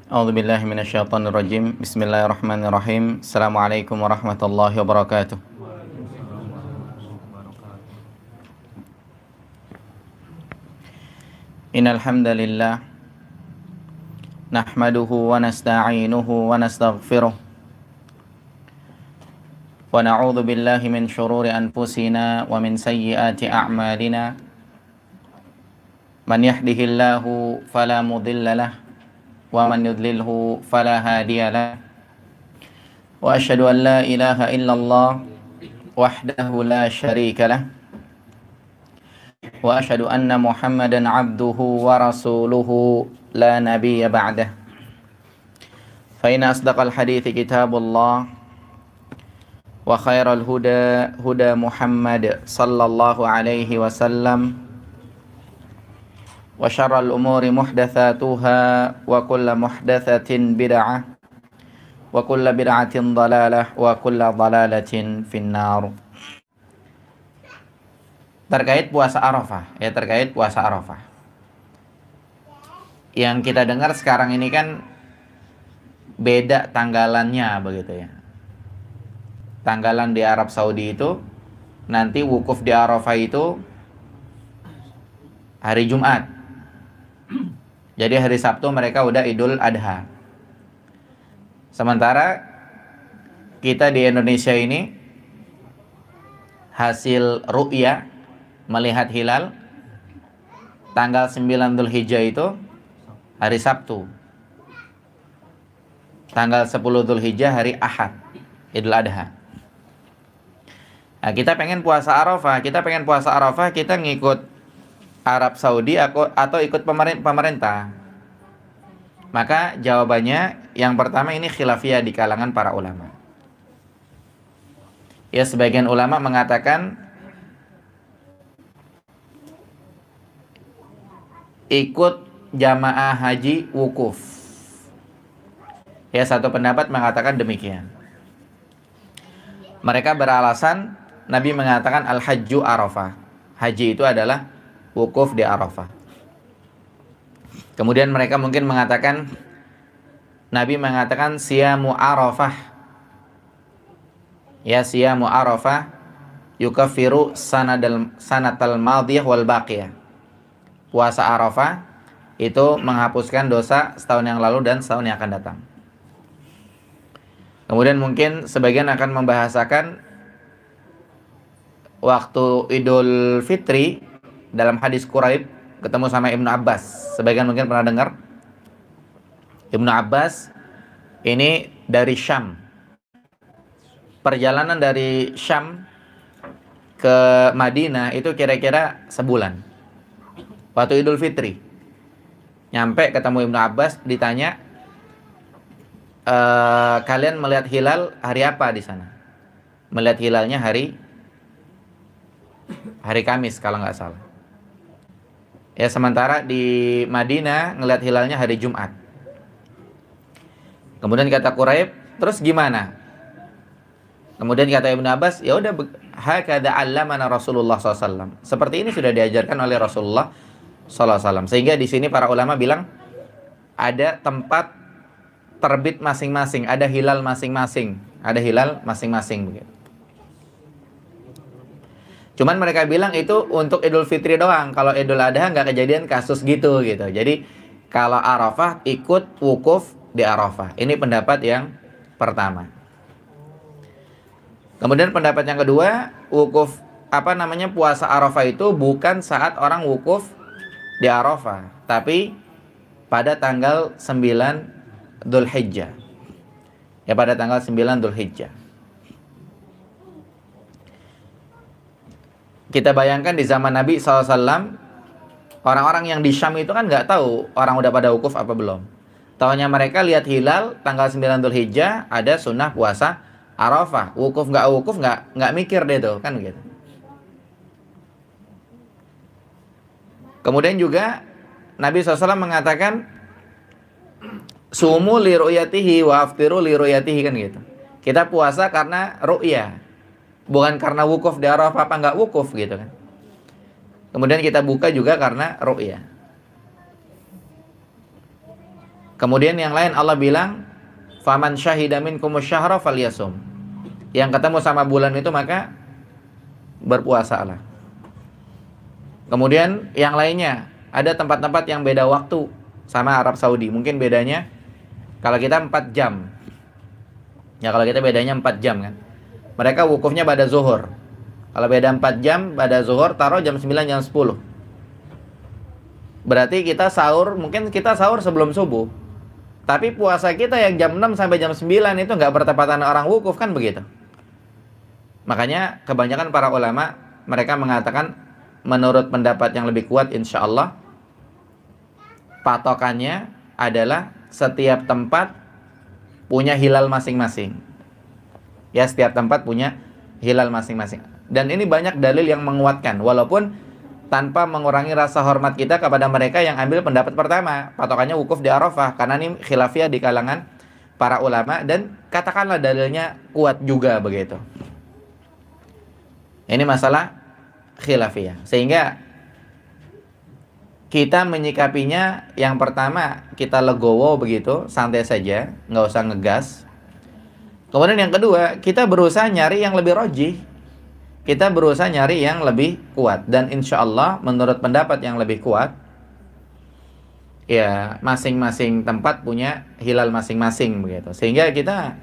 A'udzubillahi minasyaitonirrajim. Bismillahirrahmanirrahim. Assalamualaikum warahmatullahi wabarakatuh. Innal hamdalillah nahmaduhu wa nasta'inuhu wa nastaghfiruh. Wa na'udzu billahi min shururi anfusina wa min sayyiati a'malina. Man yahdihillahu fala mudilla lahu wa man yudlilhu fala hadiya lahu. Wa asyhadu an la ilaha illallah wahdahu la syarika lahu. Wa asyhadu anna Muhammadan abduhu wa rasuluhu la nabiyya ba'dah. Fa inna asdaqal hadithi kitabullah wa khairal huda huda Muhammad sallallahu alaihi wasallam wa syarral umuri muhdatsatuha wa kullu muhdatsatin bid'ah wa kullu bid'atin dhalalah wa kullu dhalalatin finnar. Terkait puasa Arafah, terkait puasa Arafah. Yang kita dengar sekarang ini kan beda tanggalannya begitu ya. Tanggalan di Arab Saudi itu nanti wukuf di Arafah itu hari Jumat. Jadi hari Sabtu mereka udah Idul Adha. Sementara kita di Indonesia ini hasil ru'ya melihat hilal tanggal 9 Dzulhijjah itu hari Sabtu. Tanggal 10 Dzulhijjah hari Ahad, Idul Adha. Nah, kita pengen puasa Arafah, kita ngikut Arab Saudi atau ikut pemerintah. Maka jawabannya yang pertama ini khilafiyah di kalangan para ulama. Ya, sebagian ulama mengatakan ikut jamaah haji wukuf. Ya, satu pendapat mengatakan demikian. Mereka beralasan Nabi mengatakan al-hajju Arafah. Haji itu adalah wukuf di Arafah. Kemudian mereka mungkin mengatakan Nabi mengatakan siyamu Arafah. Ya, siyamu Arafah yukaffiru sanatal madiyah wal baqiyah. Puasa Arafah itu menghapuskan dosa setahun yang lalu dan setahun yang akan datang. Kemudian mungkin sebagian akan membahasakan waktu Idul Fitri dalam hadis Quraib ketemu sama Ibnu Abbas. Sebagian mungkin pernah dengar. Ibnu Abbas ini dari Syam. Perjalanan dari Syam ke Madinah itu kira-kira sebulan. Waktu Idul Fitri nyampe ketemu Ibnu Abbas, ditanya kalian melihat hilal hari apa di sana? Melihat hilalnya hari Kamis kalau nggak salah. Ya, sementara di Madinah ngelihat hilalnya hari Jumat. Kemudian kata Quraib, terus gimana? Kemudian kata Ibnu Abbas, ya udah hakadha 'allamana Rasulullah SAW. Seperti ini sudah diajarkan oleh Rasulullah SAW. Sehingga di sini para ulama bilang ada tempat terbit masing-masing, ada hilal masing-masing, begitu. Cuman mereka bilang itu untuk Idul Fitri doang. Kalau Idul Adha nggak kejadian kasus gitu. Jadi kalau Arafah ikut wukuf di Arafah. Ini pendapat yang pertama. Kemudian pendapat yang kedua, puasa Arafah itu bukan saat orang wukuf di Arafah, tapi pada tanggal 9 Dzulhijjah. Ya, pada tanggal 9 Dzulhijjah. Kita bayangkan di zaman Nabi SAW, orang-orang yang di Syam itu kan nggak tahu orang udah pada wukuf apa belum. Taunya mereka lihat hilal tanggal 9 Dzulhijjah, ada sunnah puasa Arafah. Wukuf nggak mikir deh tuh, kan gitu. Kemudian juga Nabi SAW mengatakan sumu li ru'yatihi wa aftiru li ru'yatihi, kan gitu. Kita puasa karena ru'ya, bukan karena wukuf di Arafah apa nggak wukuf gitu kan. Kemudian kita buka juga karena ru'ya. Kemudian yang lain Allah bilang, faman syahida minkumus syahra falyasum. Yang ketemu sama bulan itu maka berpuasalah. Kemudian yang lainnya, ada tempat-tempat yang beda waktu sama Arab Saudi. Mungkin bedanya kalau kita 4 jam. Ya kalau kita bedanya 4 jam kan. Mereka wukufnya pada zuhur. Kalau beda 4 jam pada zuhur, taruh jam 9, jam 10. Berarti kita sahur, mungkin kita sahur sebelum subuh. Tapi puasa kita yang jam 6 sampai jam 9 itu nggak bertepatan orang wukuf, kan begitu. Makanya kebanyakan para ulama, mereka mengatakan menurut pendapat yang lebih kuat insya Allah, patokannya adalah setiap tempat punya hilal masing-masing. Ya, setiap tempat punya hilal masing-masing. Dan ini banyak dalil yang menguatkan, walaupun tanpa mengurangi rasa hormat kita kepada mereka yang ambil pendapat pertama, patokannya wukuf di Arafah, karena ini khilafiyah di kalangan para ulama, dan katakanlah dalilnya kuat juga begitu. Ini masalah khilafiyah. Sehingga kita menyikapinya, yang pertama kita legowo begitu, santai saja, nggak usah ngegas. Kemudian yang kedua, kita berusaha nyari yang lebih rojih. Kita berusaha nyari yang lebih kuat. Dan insya Allah menurut pendapat yang lebih kuat, ya masing-masing tempat punya hilal masing-masing begitu. Sehingga kita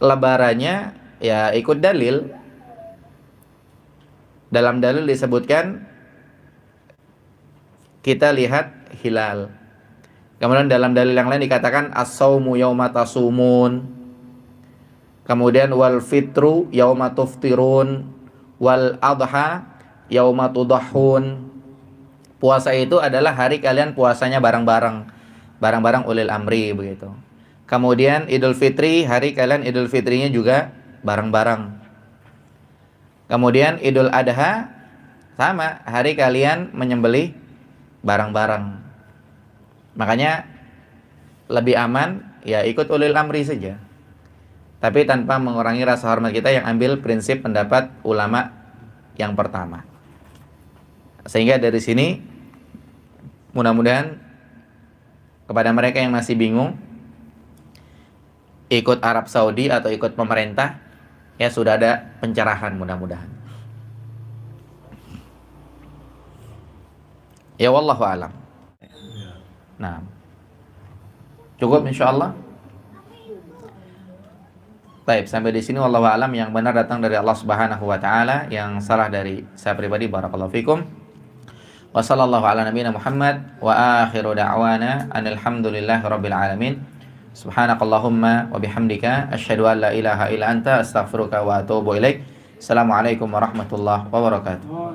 lebarannya ya ikut dalil. Dalam dalil disebutkan kita lihat hilal. Kemudian dalam dalil yang lain dikatakan as-saumu yauma tasumun. Kemudian wal fitru yauma tuftirun, wal adha yauma tudahhun. Puasa itu adalah hari kalian puasanya bareng-bareng, bareng-bareng ulil amri begitu. Kemudian Idul Fitri, hari kalian Idul Fitrinya juga bareng-bareng. Kemudian Idul Adha sama, hari kalian menyembelih bareng-bareng. Makanya lebih aman ya ikut ulil amri saja, tapi tanpa mengurangi rasa hormat kita yang ambil prinsip pendapat ulama yang pertama. Sehingga dari sini mudah-mudahan kepada mereka yang masih bingung ikut Arab Saudi atau ikut pemerintah, ya sudah ada pencerahan mudah-mudahan. Ya wallahu alam. Nah, cukup insyaallah. Baik, sampai di sini wallahu alam. Yang benar datang dari Allah Subhanahu wa taala, yang salah dari saya pribadi. Barakallahu fikum. Wa sallallahu ala nabiyina Muhammad wa akhiru da'wana anil hamdulillahi rabbil alamin. Subhanakallahumma wa bihamdika asyhadu an la ilaha illa anta astaghfiruka wa atubu ilaik. Assalamualaikum warahmatullahi wabarakatuh.